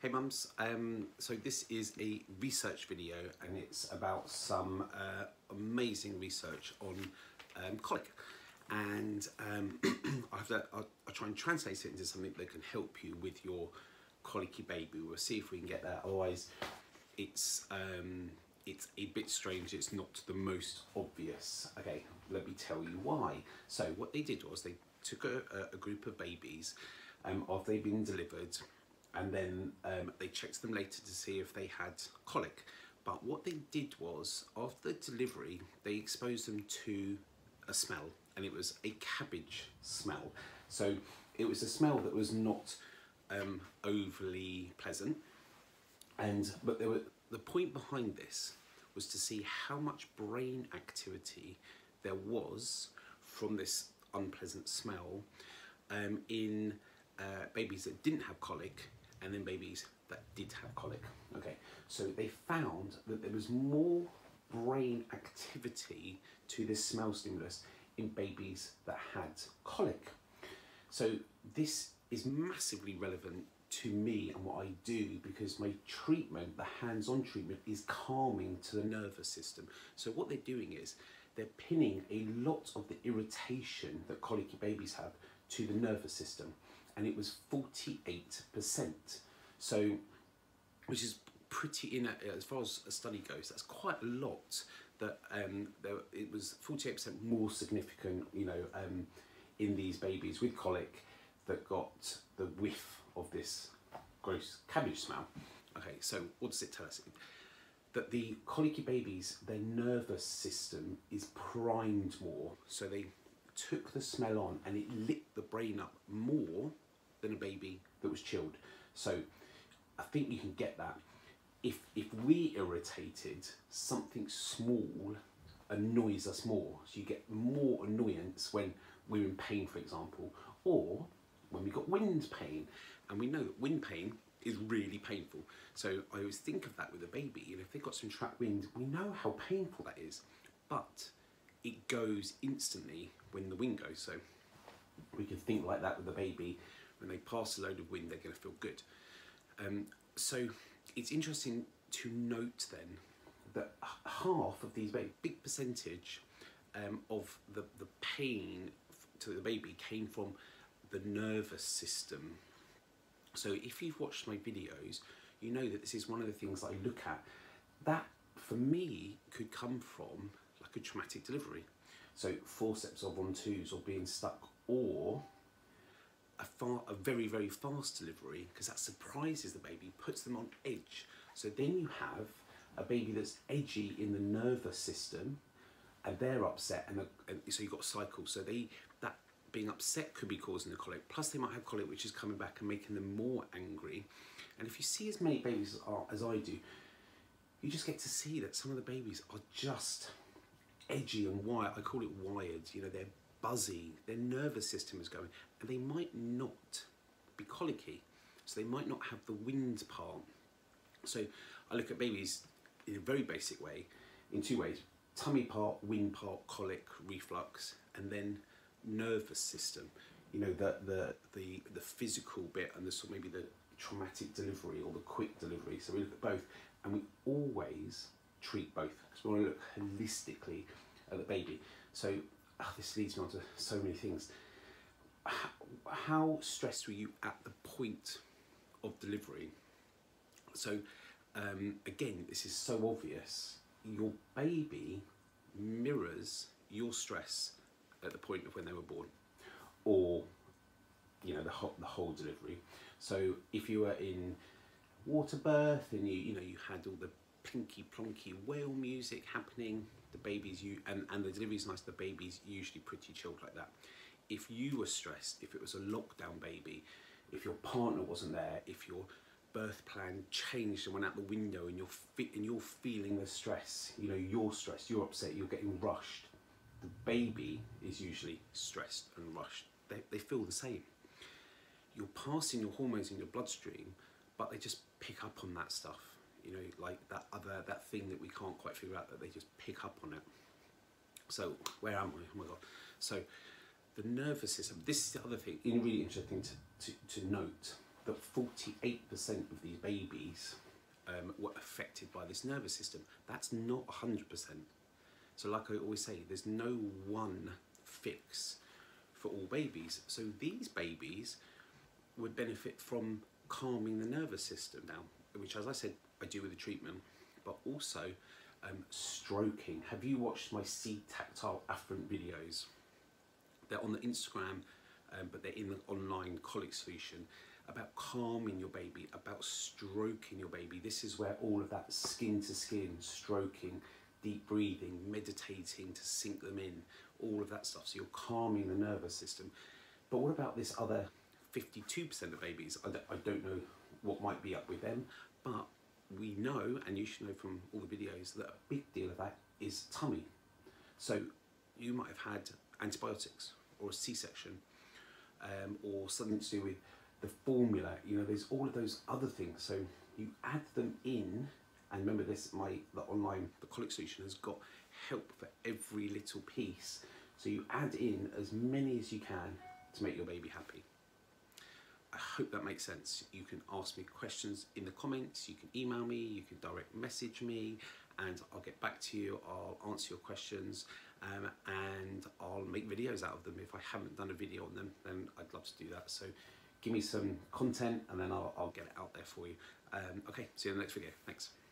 Hey mums, so this is a research video and it's about some amazing research on colic, and I'll try and translate it into something that can help you with your colicky baby. We'll see if we can get that, otherwise it's a bit strange, it's not the most obvious. Okay, let me tell you why. So what they did was they took a group of babies after they'd been delivered, and then they checked them later to see if they had colic. But what they did was, after delivery, they exposed them to a smell, and it was a cabbage smell. So it was a smell that was not overly pleasant, but the point behind this was to see how much brain activity there was from this unpleasant smell in babies that didn't have colic, and then babies that did have colic. Okay, so they found that there was more brain activity to this smell stimulus in babies that had colic. So this is massively relevant to me and what I do, because my treatment, the hands-on treatment, is calming to the nervous system. So what they're doing is they're pinning a lot of the irritation that colicky babies have to the nervous system, and it was 48%. So, which is pretty, as far as a study goes, that's quite a lot. That it was 48% more significant, in these babies with colic that got the whiff of this gross cabbage smell. Okay, so what does it tell us? That the colicky babies, their nervous system is primed more, so they took the smell on and it lit the brain up more than a baby that was chilled. So I think you can get that. If we irritated, something small annoys us more. So you get more annoyance when we're in pain, for example, or when we've got wind pain. And we know that wind pain is really painful. So I always think of that with a baby. If they've got some trapped wind, we know how painful that is, but it goes instantly when the wind goes. So we can think like that with the baby. When they pass a load of wind, they're going to feel good. So it's interesting to note then that half of these big percentage of the pain to the baby came from the nervous system. So if you've watched my videos, you know that this is one of the things I look at. That, for me, could come from like a traumatic delivery. So forceps or von-twos or being stuck, or a very, very fast delivery, because that surprises the baby, puts them on edge. So then you have a baby that's edgy in the nervous system, and they're upset, and so you've got a cycle. So that being upset could be causing the colic, plus they might have colic which is coming back and making them more angry. And if you see as many babies as I do, you just get to see that some of the babies are just edgy and wired. I call it wired. They're buzzy, their nervous system is going, and they might not be colicky, so they might not have the wind part. So I look at babies in a very basic way, in two ways: tummy part, wind part, colic, reflux, and then nervous system, the physical bit, and maybe the traumatic delivery or the quick delivery. So we look at both, and we always treat both, because we want to look holistically at the baby. So this leads me on to so many things. How stressed were you at the point of delivery? So again, this is so obvious. Your baby mirrors your stress at the point of when they were born, or the whole delivery. So if you were in water birth and you had all the plinky plonky whale music happening, the babies and the delivery's nice, the baby's usually pretty chilled like that. If you were stressed, if it was a lockdown baby, if your partner wasn't there, if your birth plan changed and went out the window, and you're feeling the stress, you're stressed, you're upset, you're getting rushed, the baby is usually stressed and rushed. They feel the same. You're passing your hormones in your bloodstream, but they just pick up on that stuff. Like that thing that we can't quite figure out, that they just pick up on it. So where am I? Oh my God. So the nervous system, this is the other thing, really interesting to note. that 48% of these babies were affected by this nervous system. That's not 100%. So like I always say, there's no one fix for all babies. So these babies would benefit from calming the nervous system now, which, as I said, I do with the treatment, but also stroking. Have you watched my seed tactile afferent videos? They're on the Instagram, but they're in the online Colic solution, about calming your baby, about stroking your baby. This is where all of that skin to skin, stroking, deep breathing, meditating to sink them in, all of that stuff. So you're calming the nervous system. But what about this other 52% of babies? I don't know what might be up with them, but we know, and you should know from all the videos, that a big deal of that is tummy. So you might have had antibiotics or a C-section, or something to do with the formula. You know, there's all of those other things. So you add them in, and remember this, the Colic solution has got help for every little piece. So you add in as many as you can to make your baby happy. I hope that makes sense. You can ask me questions in the comments, you can email me, you can direct message me, and I'll get back to you. I'll answer your questions, and I'll make videos out of them. If I haven't done a video on them, then I'd love to do that. So give me some content, and then I'll get it out there for you. Okay, see you in the next video. Thanks.